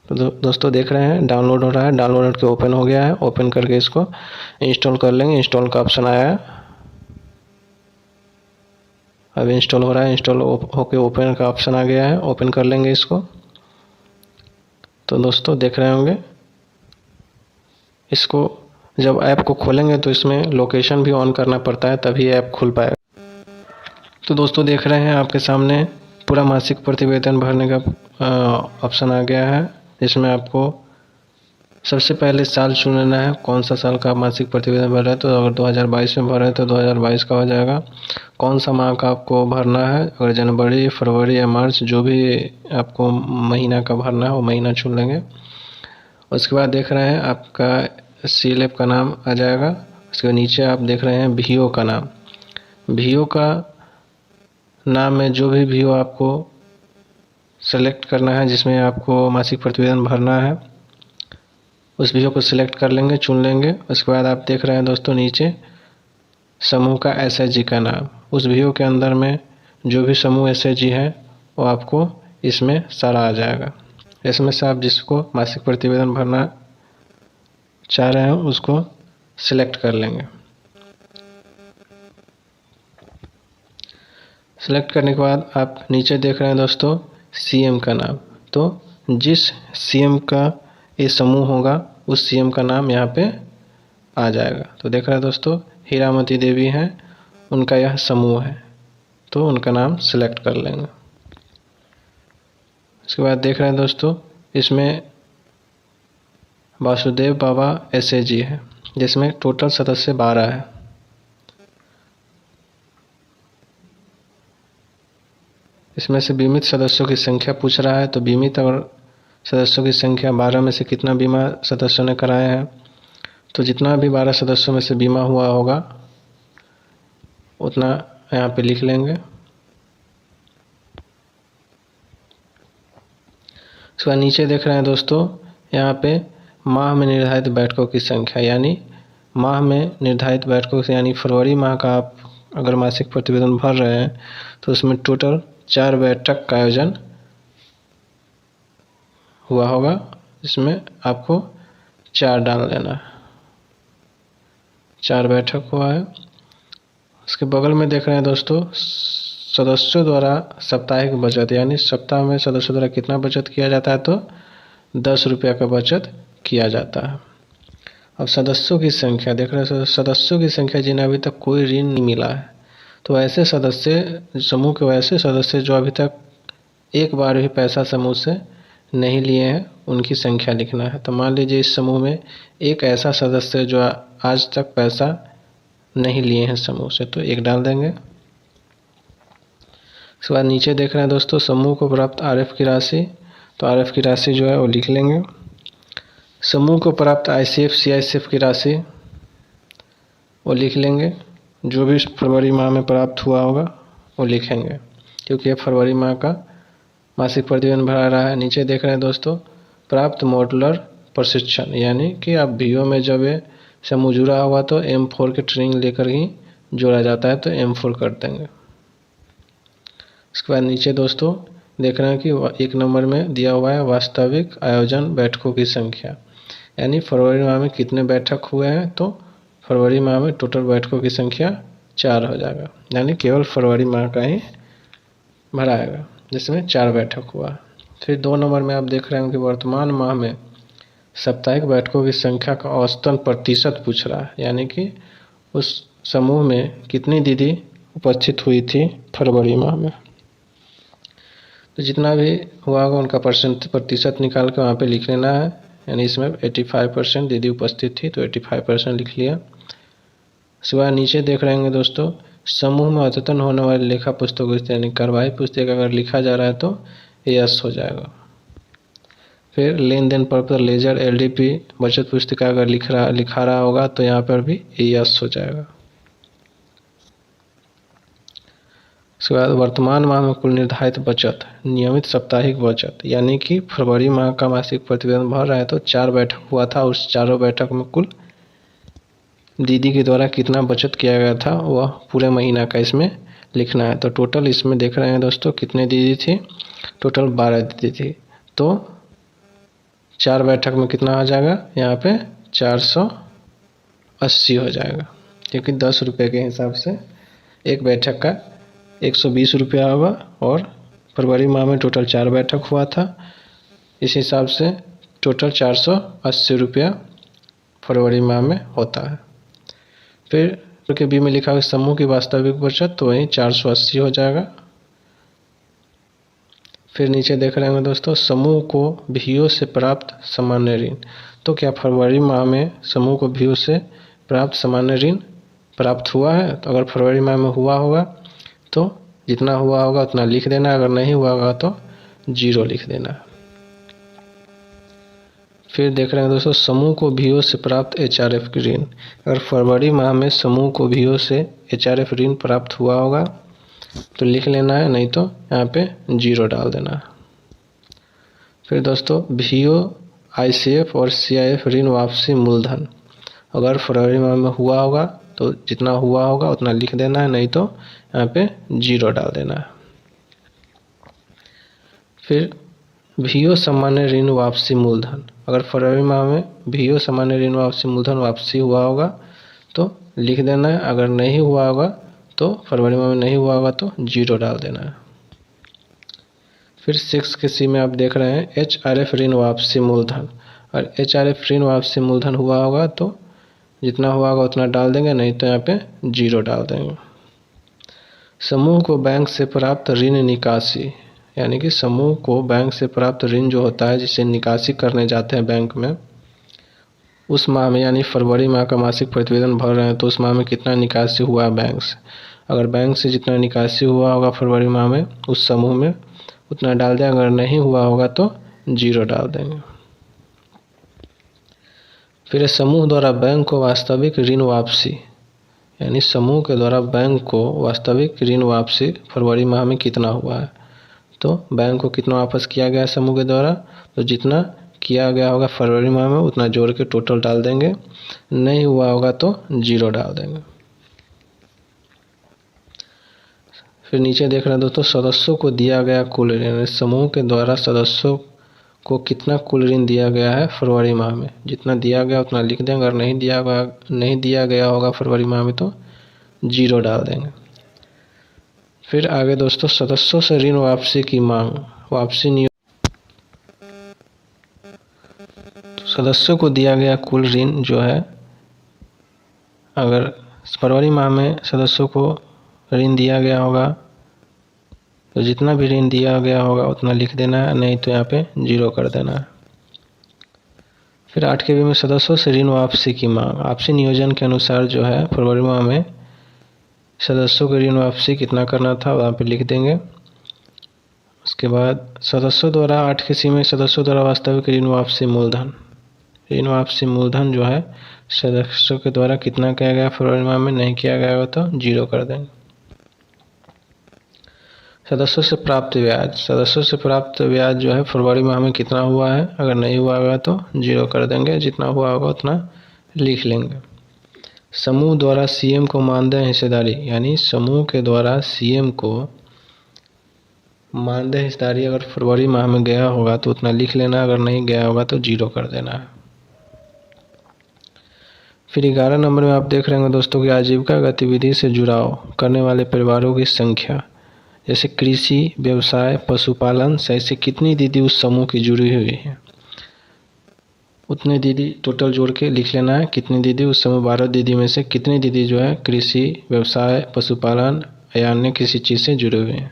तो दोस्तों देख रहे हैं डाउनलोड हो रहा है, डाउनलोड के ओपन हो गया है। ओपन करके इसको इंस्टॉल कर लेंगे। इंस्टॉल का ऑप्शन आया है, अब इंस्टॉल हो रहा है। इंस्टॉल होके ओपन का ऑप्शन आ गया है, ओपन कर लेंगे इसको। तो दोस्तों देख रहे होंगे, इसको जब ऐप को खोलेंगे तो इसमें लोकेशन भी ऑन करना पड़ता है, तभी ऐप खुल पाएगा। तो दोस्तों देख रहे हैं आपके सामने पूरा मासिक प्रतिवेदन भरने का ऑप्शन आ गया है। इसमें आपको सबसे पहले साल चुनना है, कौन सा साल का मासिक प्रतिवेदन भर रहे हैं। तो अगर 2022 में भर रहे हैं तो 2022 का हो जाएगा। कौन सा माह का आपको भरना है, अगर जनवरी, फरवरी या मार्च, जो भी आपको महीना का भरना है वो महीना चुन लेंगे। उसके बाद देख रहे हैं आपका सीएलएफ का नाम आ जाएगा। उसके नीचे आप देख रहे हैं वीओ का नाम। वीओ का नाम में जो भी वीओ आपको सेलेक्ट करना है, जिसमें आपको मासिक प्रतिवेदन भरना है, उस वीओ को सिलेक्ट कर लेंगे, चुन लेंगे। उसके बाद आप देख रहे हैं दोस्तों नीचे समूह का एसएचजी का नाम। उस वीओ के अंदर में जो भी समूह एसएचजी है वो आपको इसमें सारा आ जाएगा। इसमें से आप जिसको मासिक प्रतिवेदन भरना चाह रहे हैं उसको सिलेक्ट कर लेंगे। सिलेक्ट करने के बाद आप नीचे देख रहे हैं दोस्तों सीएम का नाम। तो जिस सीएम का ये समूह होगा उस सीएम का नाम यहाँ पे आ जाएगा। तो देख रहे हैं दोस्तों हीरामती देवी हैं, उनका यह समूह है, तो उनका नाम सिलेक्ट कर लेंगे। इसके बाद देख रहे हैं दोस्तों इसमें वासुदेव बाबा एसएचजी है, जिसमें टोटल सदस्य 12 है। इसमें से बीमित सदस्यों की संख्या पूछ रहा है, तो बीमित अगर सदस्यों की संख्या 12 में से कितना बीमा सदस्यों ने कराया है, तो जितना भी 12 सदस्यों में से बीमा हुआ होगा उतना यहाँ पे लिख लेंगे। उसके बाद नीचे देख रहे हैं दोस्तों यहाँ पे माह में निर्धारित बैठकों की संख्या, यानी माह में निर्धारित बैठकों से, यानी फरवरी माह का आप अगर मासिक प्रतिवेदन भर रहे हैं तो उसमें टोटल 4 बैठक का आयोजन हुआ होगा, जिसमें आपको 4 डाल लेना है। 4 बैठक हुआ है। उसके बगल में देख रहे हैं दोस्तों सदस्यों द्वारा साप्ताहिक बचत, यानी सप्ताह में सदस्यों द्वारा कितना बचत किया जाता है, तो 10 रुपये का बचत किया जाता है। अब सदस्यों की संख्या देख रहे हैं, सदस्यों की संख्या जिन्हें अभी तक कोई ऋण नहीं मिला है, तो ऐसे सदस्य समूह के वैसे सदस्य जो अभी तक एक बार भी पैसा समूह से नहीं लिए हैं उनकी संख्या लिखना है। तो मान लीजिए इस समूह में एक ऐसा सदस्य जो आज तक पैसा नहीं लिए हैं समूह से, तो 1 डाल देंगे। उसके बाद नीचे देख रहे हैं दोस्तों समूह को प्राप्त आरएफ की राशि, तो आरएफ की राशि जो है वो लिख लेंगे। समूह को प्राप्त आईसीएफ सीआईसीएफ की राशि वो लिख लेंगे। जो भी फरवरी माह में प्राप्त हुआ होगा वो लिखेंगे, क्योंकि ये फरवरी माह का मासिक प्रतिवेदन भरा रहा है। नीचे देख रहे हैं दोस्तों प्राप्त मॉडुलर प्रशिक्षण, यानी कि आप वीओ में जब ये समूह जुड़ा हुआ तो M4 की ट्रेनिंग लेकर ही जोड़ा जाता है, तो M4 कर देंगे। उसके बाद नीचे दोस्तों देख रहे हैं कि 1 नंबर में दिया हुआ है वास्तविक आयोजन बैठकों की संख्या, यानी फरवरी माह में कितने बैठक हुए हैं, तो फरवरी माह में टोटल बैठकों की संख्या 4 हो जाएगा, यानी केवल फरवरी माह का ही भराएगा जिसमें 4 बैठक हुआ। फिर 2 नंबर में आप देख रहे हैं कि वर्तमान माह में साप्ताहिक बैठकों की संख्या का औसतन प्रतिशत पूछ रहा है, यानी कि उस समूह में कितनी दीदी उपस्थित हुई थी फरवरी माह में। तो जितना भी हुआ होगा उनका प्रतिशत निकाल के वहाँ पे लिख लेना है, यानी इसमें 85% दीदी उपस्थित थी, तो 85% लिख लिया। उसके बाद नीचे देख रहे हैं दोस्तों समूह में अद्यतन होने वाले लेखा पुस्तकों, यानी कार्यवाही पुस्तक अगर लिखा जा रहा है तो यस हो जाएगा। फिर लेन देन पर लेजर एलडीपी बचत पुस्तिका अगर लिखा रहा होगा तो यहाँ पर भी यस हो जाएगा। उसके बाद वर्तमान माह में कुल निर्धारित बचत, नियमित साप्ताहिक बचत, यानी कि फरवरी माह का मासिक प्रतिवेदन भर रहा है तो 4 बैठक हुआ था, उस चारों बैठक में कुल दीदी के द्वारा कितना बचत किया गया था वह पूरे महीना का इसमें लिखना है। तो टोटल इसमें देख रहे हैं दोस्तों कितने दीदी थी, टोटल 12 दीदी थी। तो 4 बैठक में कितना आ जाएगा, यहाँ पे 480 हो जाएगा, क्योंकि 10 रुपये के हिसाब से एक बैठक का 120 रुपया होगा। और फरवरी माह में टोटल 4 बैठक हुआ था, इस हिसाब से टोटल 480 रुपया फरवरी माह में होता है। फिर के बी में लिखा है समूह की वास्तविक बचत, तो वही 480 हो जाएगा। फिर नीचे देख रहे हैं दोस्तों, समूह को भीओ से प्राप्त सामान्य ऋण। तो क्या फरवरी माह में समूह को भीओ से प्राप्त सामान्य ऋण प्राप्त हुआ है? तो अगर फरवरी माह में हुआ होगा तो जितना हुआ होगा उतना लिख देना, अगर नहीं हुआ होगा तो 0 लिख देना। फिर देख रहे हैं दोस्तों, समूह को भीओ से प्राप्त एचआरएफ की ऋण। अगर फरवरी माह में समूह को भीओ से एचआरएफ ऋण प्राप्त हुआ होगा तो लिख लेना है, नहीं तो यहाँ पे 0 डाल देना। फिर दोस्तों, भीओ, आईसीएफ और सीआईएफ ऋण वापसी मूलधन। अगर फरवरी माह में हुआ होगा तो जितना हुआ होगा उतना लिख देना है, नहीं तो यहाँ पे 0 डाल देना है। फिर भीओ सामान्य ऋण वापसी मूलधन। अगर फरवरी माह में भीओ सामान्य ऋण वापसी मूलधन वापसी हुआ होगा तो लिख देना है, अगर नहीं हुआ होगा तो फरवरी माह में नहीं हुआ होगा तो 0 डाल देना है। फिर 6 के सी में आप देख रहे हैं एचआरएफ ऋण वापसी मूलधन। और एचआरएफ ऋण वापसी मूलधन हुआ होगा तो जितना हुआ होगा उतना डाल देंगे, नहीं तो यहाँ पे 0 डाल देंगे। समूह को बैंक से प्राप्त ऋण निकासी, यानी कि समूह को बैंक से प्राप्त ऋण जो होता है जिसे निकासी करने जाते हैं बैंक में, उस माह में यानी फरवरी माह का मासिक प्रतिवेदन भर रहे हैं तो उस माह में कितना निकासी हुआ है बैंक से। अगर बैंक से जितना निकासी हुआ होगा फरवरी माह में उस समूह में उतना डाल दें, अगर नहीं हुआ होगा तो 0 डाल देंगे। फिर समूह द्वारा बैंक को वास्तविक ऋण वापसी, यानी समूह के द्वारा बैंक को वास्तविक ऋण वापसी फरवरी माह में कितना हुआ है। तो बैंक को कितना वापस किया गया समूह के द्वारा, तो जितना किया गया होगा फरवरी माह में उतना जोड़ के टोटल डाल देंगे, नहीं हुआ होगा तो 0 डाल देंगे। फिर नीचे देख रहे हैं दोस्तों, सदस्यों को दिया गया कुल ऋण। समूह के द्वारा सदस्यों को कितना कुल ऋण दिया गया है फरवरी माह में, जितना दिया गया उतना लिख देंगे, अगर नहीं दिया गया होगा फरवरी माह में तो 0 डाल देंगे। फिर आगे दोस्तों, सदस्यों से ऋण वापसी की मांग, वापसी नियम। सदस्यों को दिया गया कुल ऋण जो है, अगर फरवरी माह में सदस्यों को ऋण दिया गया होगा तो जितना भी ऋण दिया गया होगा उतना लिख देना है, नहीं तो यहाँ पे 0 कर देना है। फिर 8 के बी में सदस्यों से ऋण वापसी की मांग। आपसी नियोजन के अनुसार जो है फरवरी माह में सदस्यों की ऋण वापसी कितना करना था वहाँ पे लिख देंगे। उसके बाद सदस्यों द्वारा 8 के सी में सदस्यों द्वारा वास्तविक ऋण वापसी मूलधन। ऋण वापसी मूलधन जो है सदस्यों के द्वारा कितना किया गया फरवरी माह में, नहीं किया गया हो तो 0 कर देंगे। सदस्यों से प्राप्त ब्याज। सदस्यों से प्राप्त ब्याज जो है फरवरी माह में कितना हुआ है, अगर नहीं हुआ होगा तो 0 कर देंगे, जितना हुआ होगा उतना लिख लेंगे। समूह द्वारा सीएम को मानदेय हिस्सेदारी, यानी समूह के द्वारा सीएम को मानदेय हिस्सेदारी अगर फरवरी माह में गया होगा तो उतना लिख लेना, अगर नहीं गया होगा तो 0 कर देना है। फिर 11 नंबर में आप देख रहे होंगे दोस्तों कि आजीविका गतिविधि से जुड़ाव करने वाले परिवारों की संख्या, जैसे कृषि, व्यवसाय, पशुपालन से ऐसे कितनी दीदी उस समूह की जुड़ी हुई है, उतने दीदी टोटल जोड़ के लिख लेना है। कितनी दीदी उस समूह 12 दीदी में से कितनी दीदी जो है कृषि, व्यवसाय, पशुपालन या अन्य किसी चीज़ से जुड़े हुए हैं।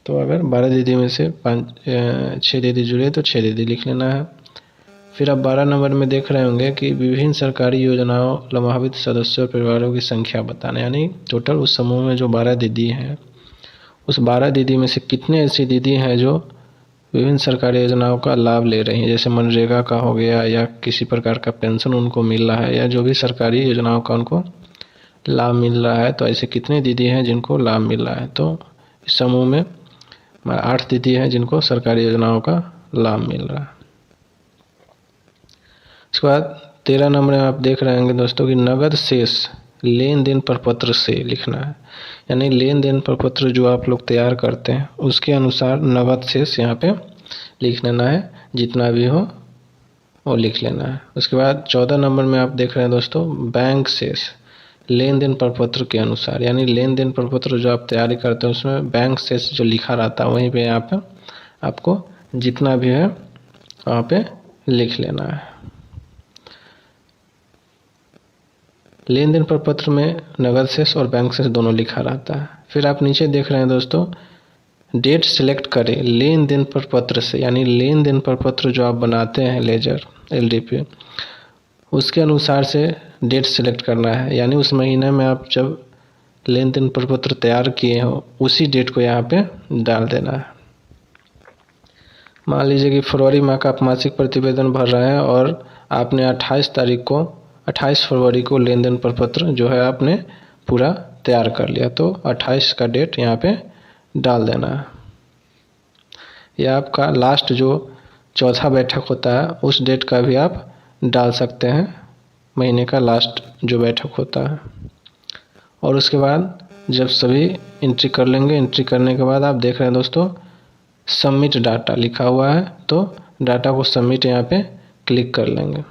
तो अगर 12 दीदी में से 6 दीदी जुड़े तो 6 दीदी लिख लेना है। फिर आप 12 नंबर में देख रहे होंगे कि विभिन्न सरकारी योजनाओं लाभान्वित सदस्यों और परिवारों की संख्या बताना, यानी टोटल उस समूह में जो 12 दीदी हैं उस 12 दीदी में से कितने ऐसी दीदी हैं जो विभिन्न सरकारी योजनाओं का लाभ ले रही हैं, जैसे मनरेगा का हो गया या किसी प्रकार का पेंशन उनको मिल रहा है या जो भी सरकारी योजनाओं का उनको लाभ मिल रहा है। तो ऐसे कितने दीदी हैं जिनको लाभ मिल रहा है, तो इस समूह में 8 दीदी हैं जिनको सरकारी योजनाओं का लाभ मिल रहा है। इसके बाद 13 नंबर में आप देख रहे होंगे दोस्तों कि नगद शेष लेन देन प्रपत्र से लिखना है, यानी लेन देन प्रपत्र जो आप लोग तैयार करते हैं उसके अनुसार नगद शेष यहाँ पे लिख लेना है, जितना भी हो वो लिख लेना है। उसके बाद 14 नंबर में आप देख रहे हैं दोस्तों, बैंक शेष लेन देन प्रपत्र के अनुसार, यानी लेन देन प्रपत्र जो आप तैयारी करते हैं उसमें बैंक शेष जो लिखा रहता है वहीं पे यहाँ पे आपको जितना भी है वहाँ पे लिख लेना है। लेन देन प्रपत्र में नगद शेष और बैंक शेष दोनों लिखा रहता है। फिर आप नीचे देख रहे हैं दोस्तों, डेट सिलेक्ट करें लेन देन प्रपत्र से, यानी लेन देन प्रपत्र जो आप बनाते हैं लेजर LDP उसके अनुसार से डेट सिलेक्ट करना है, यानी उस महीने में आप जब लेन देन प्रपत्र तैयार किए हो उसी डेट को यहाँ पे डाल देना है। मान लीजिए कि फरवरी माह का आप मासिक प्रतिवेदन भर रहे हैं और आपने 28 फरवरी को लेन देन प्रपत्र जो है आपने पूरा तैयार कर लिया, तो 28 का डेट यहाँ पे डाल देना है। या आपका लास्ट जो चौथा बैठक होता है उस डेट का भी आप डाल सकते हैं, महीने का लास्ट जो बैठक होता है। और उसके बाद जब सभी एंट्री कर लेंगे, एंट्री करने के बाद आप देख रहे हैं दोस्तों सबमिट डाटा लिखा हुआ है, तो डाटा को सबमिट यहाँ पे क्लिक कर लेंगे।